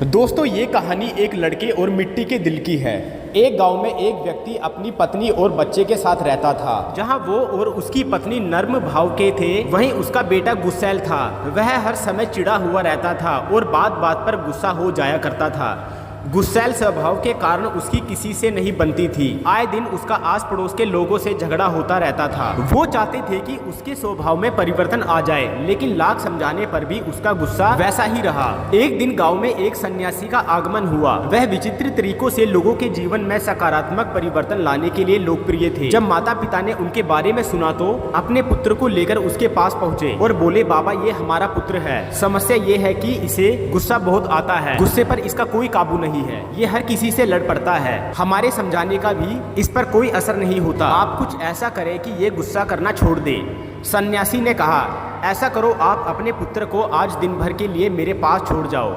दोस्तों ये कहानी एक लड़के और मिट्टी के दिल की है। एक गांव में एक व्यक्ति अपनी पत्नी और बच्चे के साथ रहता था। जहां वो और उसकी पत्नी नर्म भाव के थे, वहीं उसका बेटा गुस्सैल था। वह हर समय चिढ़ा हुआ रहता था और बात बात पर गुस्सा हो जाया करता था। गुस्सैल स्वभाव के कारण उसकी किसी से नहीं बनती थी। आए दिन उसका आस पड़ोस के लोगों से झगड़ा होता रहता था। वो चाहते थे कि उसके स्वभाव में परिवर्तन आ जाए, लेकिन लाख समझाने पर भी उसका गुस्सा वैसा ही रहा। एक दिन गांव में एक सन्यासी का आगमन हुआ। वह विचित्र तरीकों से लोगों के जीवन में सकारात्मक परिवर्तन लाने के लिए लोकप्रिय थे। जब माता पिता ने उनके बारे में सुना तो अपने पुत्र को लेकर उसके पास पहुँचे और बोले, बाबा ये हमारा पुत्र है। समस्या ये है कि इसे गुस्सा बहुत आता है। गुस्से पर इसका कोई काबू नहीं है। ये हर किसी से लड़ पड़ता है। हमारे समझाने का भी इस पर कोई असर नहीं होता। आप कुछ ऐसा करें कि ये गुस्सा करना छोड़ दे। सन्यासी ने कहा, ऐसा करो, आप अपने पुत्र को आज दिन भर के लिए मेरे पास छोड़ जाओ।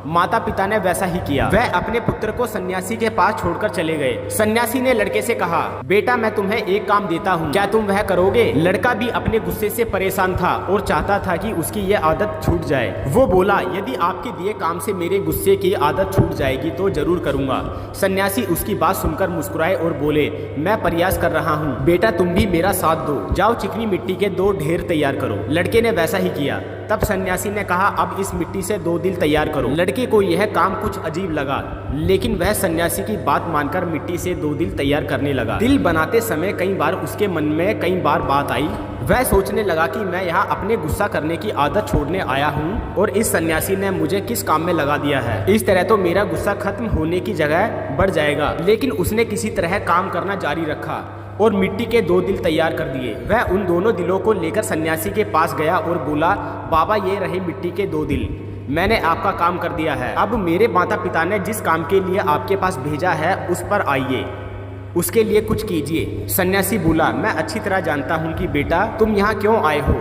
माता पिता ने वैसा ही किया। वह अपने पुत्र को सन्यासी के पास छोड़कर चले गए। सन्यासी ने लड़के से कहा, बेटा मैं तुम्हें एक काम देता हूँ, क्या तुम वह करोगे? लड़का भी अपने गुस्से से परेशान था और चाहता था कि उसकी यह आदत छूट जाए। वो बोला, यदि आपके दिए काम से मेरे गुस्से की आदत छूट जाएगी तो जरूर करूंगा। सन्यासी उसकी बात सुनकर मुस्कुराए और बोले, मैं प्रयास कर रहा हूँ, बेटा तुम भी मेरा साथ दो। जाओ चिकनी मिट्टी के 2 ढेर तैयार करो। लड़के ने वैसा ही किया। तब सन्यासी ने कहा, अब इस मिट्टी से 2 दिल तैयार करो। लड़के को यह काम कुछ अजीब लगा, लेकिन वह सन्यासी की बात मानकर मिट्टी से 2 दिल तैयार करने लगा। दिल बनाते समय कई बार उसके मन में कई बार बात आई। वह सोचने लगा कि मैं यहाँ अपने गुस्सा करने की आदत छोड़ने आया हूँ और इस सन्यासी ने मुझे किस काम में लगा दिया है। इस तरह तो मेरा गुस्सा खत्म होने की जगह बढ़ जाएगा। लेकिन उसने किसी तरह काम करना जारी रखा और मिट्टी के 2 दिल तैयार कर दिए। वह उन दोनों दिलों को लेकर सन्यासी के पास गया और बोला, बाबा ये रहे मिट्टी के 2 दिल, मैंने आपका काम कर दिया है। अब मेरे माता पिता ने जिस काम के लिए आपके पास भेजा है उस पर आइए, उसके लिए कुछ कीजिए। सन्यासी बोला, मैं अच्छी तरह जानता हूँ कि बेटा तुम यहाँ क्यों आए हो।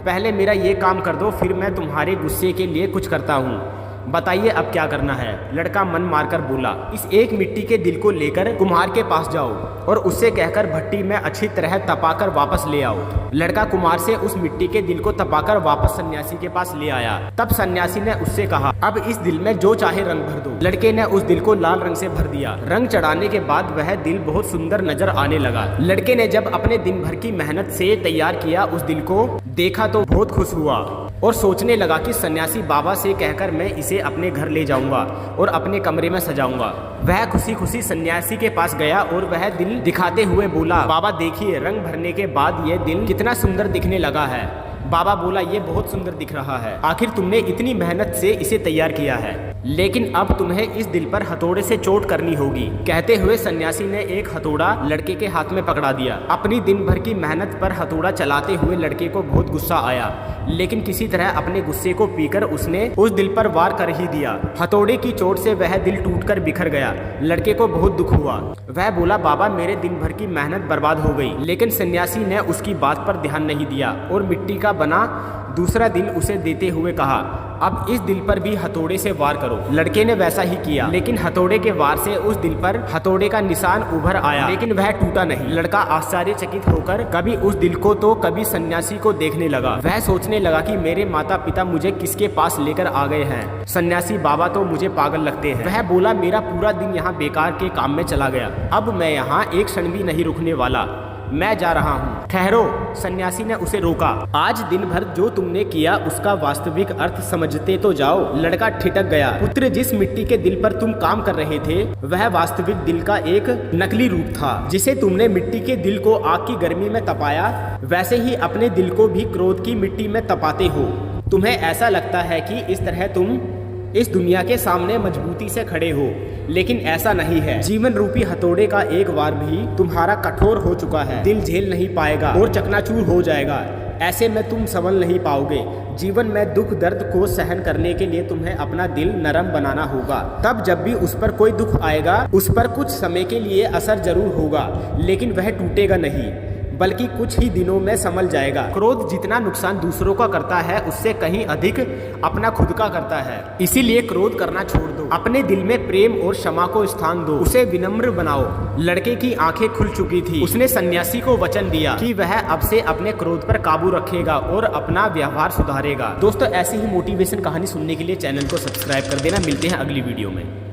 पहले मेरा ये काम कर दो, फिर मैं तुम्हारे गुस्से के लिए कुछ करता हूँ। बताइए अब क्या करना है। लड़का मन मारकर बोला, इस एक मिट्टी के दिल को लेकर कुम्हार के पास जाओ और उससे कहकर भट्टी में अच्छी तरह तपाकर वापस ले आओ। लड़का कुम्हार से उस मिट्टी के दिल को तपाकर वापस सन्यासी के पास ले आया। तब सन्यासी ने उससे कहा, अब इस दिल में जो चाहे रंग भर दो। लड़के ने उस दिल को लाल रंग से भर दिया। रंग चढ़ाने के बाद वह दिल बहुत सुंदर नजर आने लगा। लड़के ने जब अपने दिन भर की मेहनत से तैयार किया उस दिल को देखा तो बहुत खुश हुआ और सोचने लगा कि सन्यासी बाबा से कहकर मैं इसे अपने घर ले जाऊंगा और अपने कमरे में सजाऊंगा। वह खुशी खुशी सन्यासी के पास गया और वह दिल दिखाते हुए बोला, बाबा देखिए, रंग भरने के बाद यह दिल कितना सुंदर दिखने लगा है। बाबा बोला, ये बहुत सुंदर दिख रहा है। आखिर तुमने इतनी मेहनत से इसे तैयार किया है, लेकिन अब तुम्हें इस दिल पर हथौड़े से चोट करनी होगी। कहते हुए सन्यासी ने एक हथौड़ा लड़के के हाथ में पकड़ा दिया। अपनी दिन भर की मेहनत पर हथौड़ा चलाते हुए लड़के को बहुत गुस्सा आया, लेकिन किसी तरह अपने गुस्से को पीकर उसने उस दिल पर वार कर ही दिया। हथौड़े की चोट से वह दिल टूटकर बिखर गया। लड़के को बहुत दुख हुआ। वह बोला, बाबा मेरे दिन भर की मेहनत बर्बाद हो गई। लेकिन सन्यासी ने उसकी बात पर ध्यान नहीं दिया और मिट्टी का बना दूसरा दिल उसे देते हुए कहा, अब इस दिल पर भी हथौड़े से वार करो। लड़के ने वैसा ही किया, लेकिन हथौड़े के वार से उस दिल पर हथौड़े का निशान उभर आया, लेकिन वह टूटा नहीं। लड़का आश्चर्यचकित होकर कभी उस दिल को तो कभी सन्यासी को देखने लगा। वह सोचने लगा कि मेरे माता पिता मुझे किसके पास लेकर आ गए हैं। सन्यासी बाबा तो मुझे पागल लगते हैं। वह बोला, मेरा पूरा दिन यहाँ बेकार के काम में चला गया। अब मैं यहाँ एक क्षण भी नहीं रुकने वाला, मैं जा रहा हूँ। ठहरो, सन्यासी ने उसे रोका। आज दिन भर जो तुमने किया उसका वास्तविक अर्थ समझते तो जाओ। लड़का ठिठक गया। पुत्र, जिस मिट्टी के दिल पर तुम काम कर रहे थे वह वास्तविक दिल का एक नकली रूप था। जिसे तुमने मिट्टी के दिल को आग की गर्मी में तपाया, वैसे ही अपने दिल को भी क्रोध की मिट्टी में तपाते हो। तुम्हें ऐसा लगता है कि इस तरह तुम इस दुनिया के सामने मजबूती से खड़े हो, लेकिन ऐसा नहीं है। जीवन रूपी हथौड़े का एक वार भी तुम्हारा कठोर हो चुका है। दिल झेल नहीं पाएगा और चकनाचूर हो जाएगा। ऐसे में तुम संभल नहीं पाओगे। जीवन में दुख दर्द को सहन करने के लिए तुम्हें अपना दिल नरम बनाना होगा। तब जब भी उस पर कोई दुख आएगा, उस पर कुछ समय के लिए असर जरूर होगा, लेकिन वह टूटेगा नहीं। बल्कि कुछ ही दिनों में संभल जाएगा। क्रोध जितना नुकसान दूसरों का करता है उससे कहीं अधिक अपना खुद का करता है। इसीलिए क्रोध करना छोड़ दो, अपने दिल में प्रेम और क्षमा को स्थान दो, उसे विनम्र बनाओ। लड़के की आंखें खुल चुकी थी। उसने सन्यासी को वचन दिया कि वह अब से अपने क्रोध पर काबू रखेगा और अपना व्यवहार सुधारेगा। दोस्तों, ऐसी ही मोटिवेशन कहानी सुनने के लिए चैनल को सब्सक्राइब कर देना। मिलते हैं अगली वीडियो में।